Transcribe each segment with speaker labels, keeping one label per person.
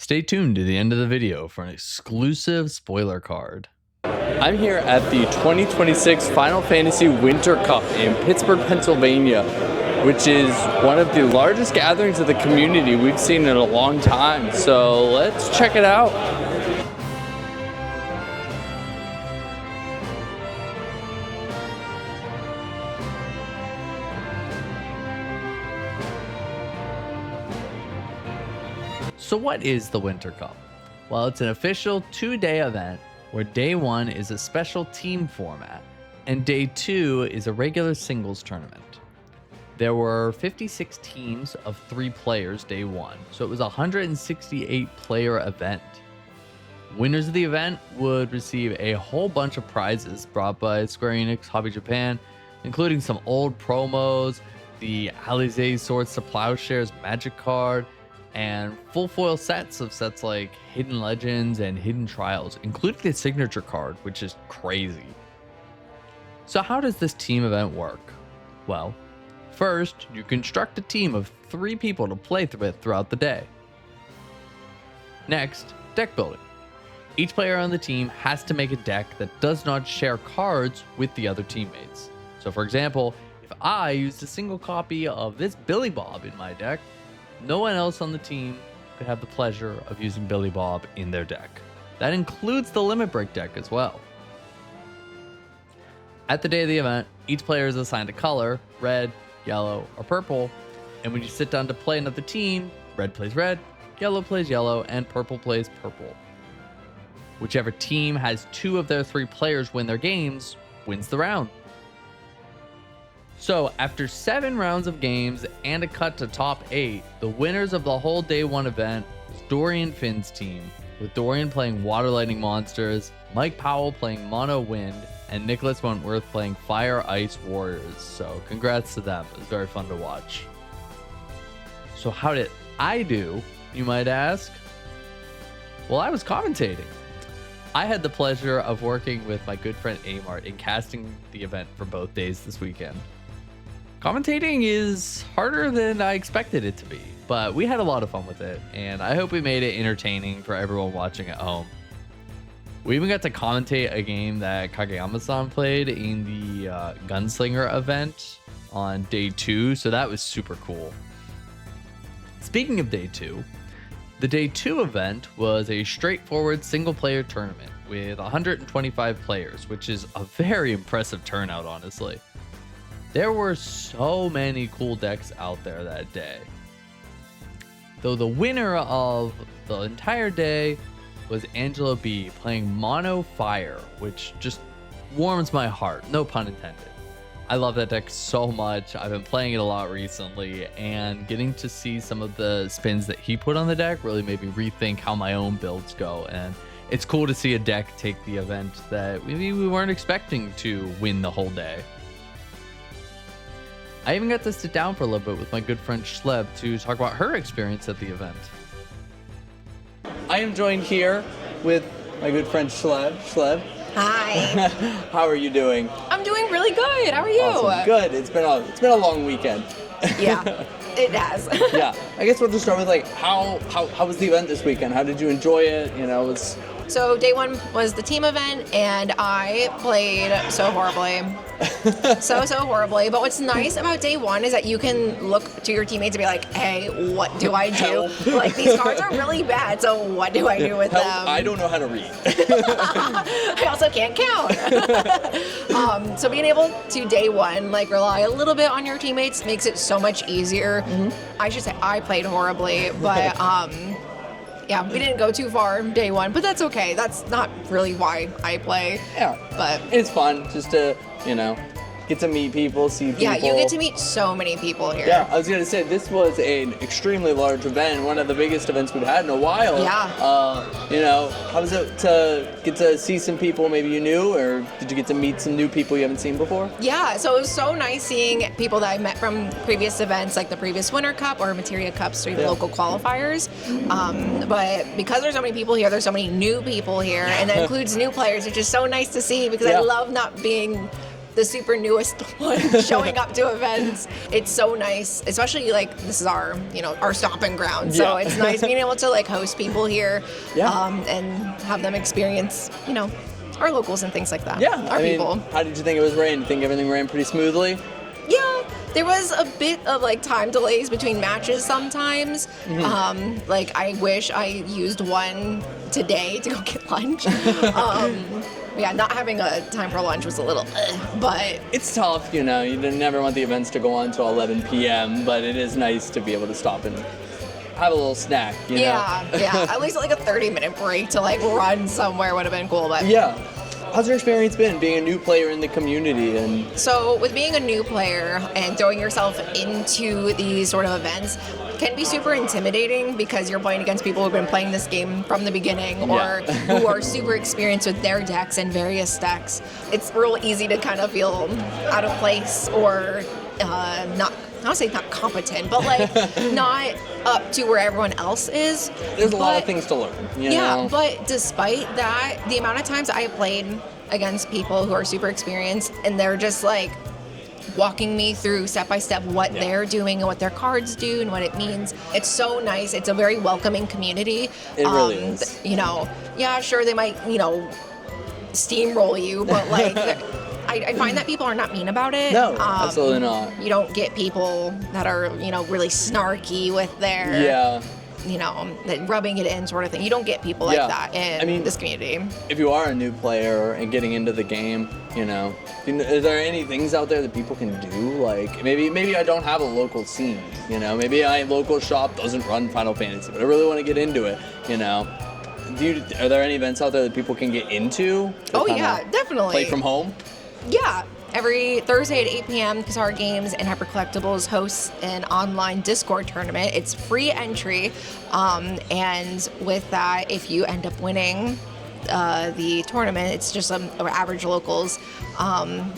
Speaker 1: Stay tuned to the end of the video for an exclusive spoiler card. I'm here at the 2026 Final Fantasy Winter Cup in Pittsburgh, Pennsylvania, which is one of the largest gatherings of the community we've seen in a long time. So let's check it out. So what is the Winter Cup? Well, it's an official 2-day event where day 1 is a special team format and day 2 is a regular singles tournament. There were 56 teams of 3 players day 1, so it was a 168 player event. Winners of the event would receive a whole bunch of prizes brought by Square Enix Hobby Japan, including some old promos, the Alizé Swords to Plowshares magic card, and full foil sets of sets like Hidden Legends and Hidden Trials, including the signature card, which is crazy. So how does this team event work? Well, first, you construct a team of 3 people to play with throughout the day. Next, deck building. Each player on the team has to make a deck that does not share cards with the other teammates. So for example, if I used a single copy of this Billy Bob in my deck, no one else on the team could have the pleasure of using Billy Bob in their deck. That includes the Limit Break deck as well. At the day of the event, each player is assigned a color, red, yellow, or purple, and when you sit down to play another team, red plays red, yellow plays yellow, and purple plays purple. Whichever team has 2 of their 3 players win their games wins the round. So after 7 rounds of games and a cut to top 8, the winners of the whole day 1 event was Dorian Finn's team, with Dorian playing Water Lightning Monsters, Mike Powell playing Mono Wind, and Nicholas Wentworth playing Fire Ice Warriors. So congrats to them, it was very fun to watch. So how did I do, you might ask? Well, I was commentating. I had the pleasure of working with my good friend Amart in casting the event for both days this weekend. Commentating is harder than I expected it to be, but we had a lot of fun with it, and I hope we made it entertaining for everyone watching at home. We even got to commentate a game that Kageyama-san played in the Gunslinger event on day 2, so that was super cool. Speaking of day 2, the day 2 event was a straightforward single-player tournament with 125 players, which is a very impressive turnout, honestly. There were so many cool decks out there that day. Though the winner of the entire day was Angela B playing Mono Fire, which just warms my heart, no pun intended. I love that deck so much. I've been playing it a lot recently, and getting to see some of the spins that he put on the deck really made me rethink how my own builds go, and it's cool to see a deck take the event that maybe we weren't expecting to win the whole day. I even got to sit down for a little bit with my good friend Schleb to talk about her experience at the event. I am joined here with my good friend Schleb. Schleb.
Speaker 2: Hi.
Speaker 1: How are you doing?
Speaker 2: I'm doing really good. How are you?
Speaker 1: Awesome. Good. It's been a long weekend.
Speaker 2: Yeah, it has.
Speaker 1: Yeah. I guess we'll just start with how was the event this weekend? How did you enjoy it? You know,
Speaker 2: So day 1 was the team event, and I played so horribly. so horribly. But what's nice about day 1 is that you can look to your teammates and be like, hey, what do I do? Like, these cards are really bad, so what do I do with them?
Speaker 1: I don't know how to read.
Speaker 2: I also can't count. So being able to day 1, rely a little bit on your teammates makes it so much easier. Mm-hmm. I should say I played horribly, but yeah, we didn't go too far day 1, but that's okay. That's not really why I play.
Speaker 1: Yeah,
Speaker 2: but
Speaker 1: it's fun just to, get to meet people, see people.
Speaker 2: Yeah, you get to meet so many people here.
Speaker 1: Yeah, I was going to say, this was an extremely large event, one of the biggest events we've had in a while.
Speaker 2: Yeah.
Speaker 1: How was it to get to see some people maybe you knew, or did you get to meet some new people you haven't seen before?
Speaker 2: Yeah, so it was so nice seeing people that I met from previous events, like the previous Winter Cup or Materia Cups, or the local qualifiers. But because there's so many people here, there's so many new people here, and that includes new players, which is so nice to see, because I love not being the super newest one showing up to events. It's so nice, especially like this is our, our stomping ground. So it's nice being able to like host people here and have them experience, our locals and things like that.
Speaker 3: Yeah,
Speaker 2: our people.
Speaker 3: How did you think it was ran? Think everything ran pretty smoothly?
Speaker 2: Yeah, there was a bit of like time delays between matches sometimes. Like I wish I used one today to go get lunch. Yeah, not having a time for lunch was a little, but
Speaker 3: it's tough, you never want the events to go on till 11 p.m., but it is nice to be able to stop and have a little snack,
Speaker 2: Yeah, at least like a 30-minute break to like run somewhere would have been cool, but
Speaker 3: yeah. How's your experience been being a new player in the community? And
Speaker 2: so with being a new player and throwing yourself into these sort of events can be super intimidating because you're playing against people who've been playing this game from the beginning or who are super experienced with their decks and various decks. It's real easy to kind of feel out of place or not. I don't say not competent, but like not up to where everyone else is.
Speaker 3: There's a lot of things to learn. You know?
Speaker 2: But despite that, the amount of times I have played against people who are super experienced and they're just like walking me through step by step what they're doing and what their cards do and what it means. It's so nice. It's a very welcoming community.
Speaker 3: It really is.
Speaker 2: Yeah, sure, they might, steamroll you, but like I find that people are not mean about it.
Speaker 3: No, absolutely not.
Speaker 2: You don't get people that are, really snarky with their, rubbing it in sort of thing. You don't get people like that in this community.
Speaker 3: If you are a new player and getting into the game, is there any things out there that people can do? Like maybe I don't have a local scene, maybe my local shop doesn't run Final Fantasy, but I really want to get into it, Are there any events out there that people can get into?
Speaker 2: Oh yeah, definitely.
Speaker 3: Play from home?
Speaker 2: Yeah. Every Thursday at 8 p.m., Kazar Games and Hyper Collectibles hosts an online Discord tournament. It's free entry, and with that, if you end up winning the tournament, it's just average locals.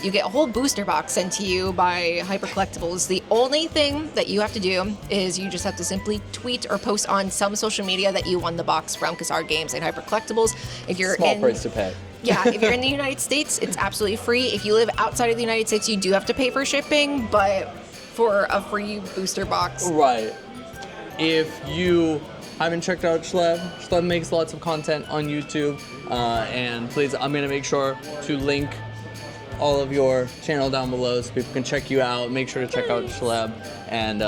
Speaker 2: You get a whole booster box sent to you by Hyper Collectibles. The only thing that you have to do is you just have to simply tweet or post on some social media that you won the box from Kazar Games and Hyper Collectibles. If you're
Speaker 3: Small price to pay.
Speaker 2: Yeah, if you're in the United States, it's absolutely free. If you live outside of the United States, you do have to pay for shipping, but for a free booster box.
Speaker 3: Right. If you haven't checked out Schleb makes lots of content on YouTube. And please, I'm going to make sure to link all of your channel down below so people can check you out. Make sure to check out Schleb. And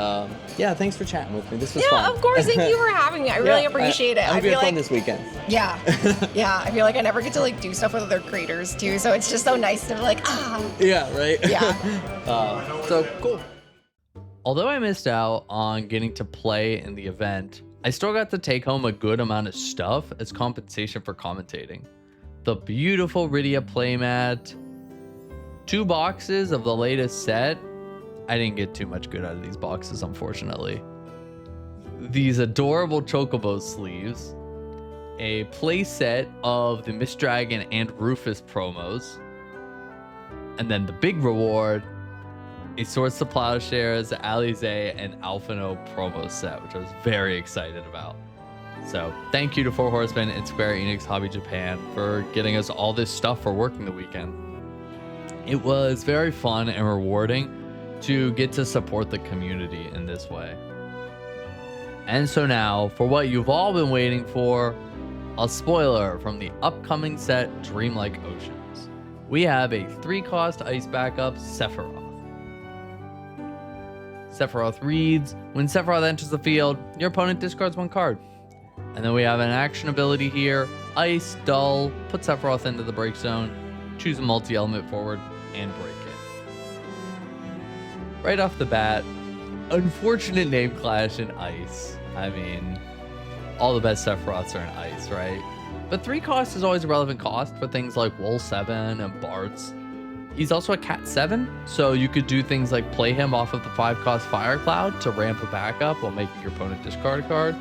Speaker 3: thanks for chatting with me. This was fun.
Speaker 2: Yeah, of course. Thank you for having me. I really appreciate it.
Speaker 3: I hope you had fun this weekend.
Speaker 2: Yeah. I feel like I never get to do stuff with other creators too. So it's just so nice to be
Speaker 3: Yeah, right?
Speaker 2: Yeah.
Speaker 3: So cool.
Speaker 1: Although I missed out on getting to play in the event, I still got to take home a good amount of stuff as compensation for commentating. The beautiful Rydia playmat, 2 boxes of the latest set. I didn't get too much good out of these boxes, unfortunately. These adorable Chocobo sleeves, a play set of the Miss Dragon and Rufus promos, and then the big reward, a Swords to Plowshares, Alize, and Alphino promo set, which I was very excited about. So thank you to Four Horsemen and Square Enix Hobby Japan for getting us all this stuff for working the weekend. It was very fun and rewarding to get to support the community in this way. And so now, for what you've all been waiting for, a spoiler from the upcoming set Dreamlike Oceans. We have a 3-cost ice backup, Sephiroth. Sephiroth reads, when Sephiroth enters the field, your opponent discards 1 card. And then we have an action ability here, Ice, Dull, put Sephiroth into the break zone, choose a multi-element forward, and break it. Right off the bat, unfortunate name clash in Ice. I mean, all the best Sephiroths are in Ice, right? But 3 cost is always a relevant cost for things like Wool 7 and Bart's. He's also a Cat 7, so you could do things like play him off of the 5-cost Fire Cloud to ramp a backup while making your opponent discard a card.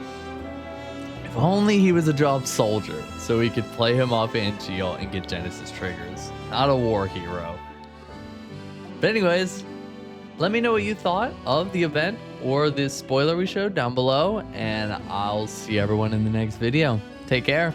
Speaker 1: If only he was a job soldier, so we could play him off Angeal and get Genesis triggers. Not a war hero. But anyways, let me know what you thought of the event or this spoiler we showed down below, and I'll see everyone in the next video. Take care.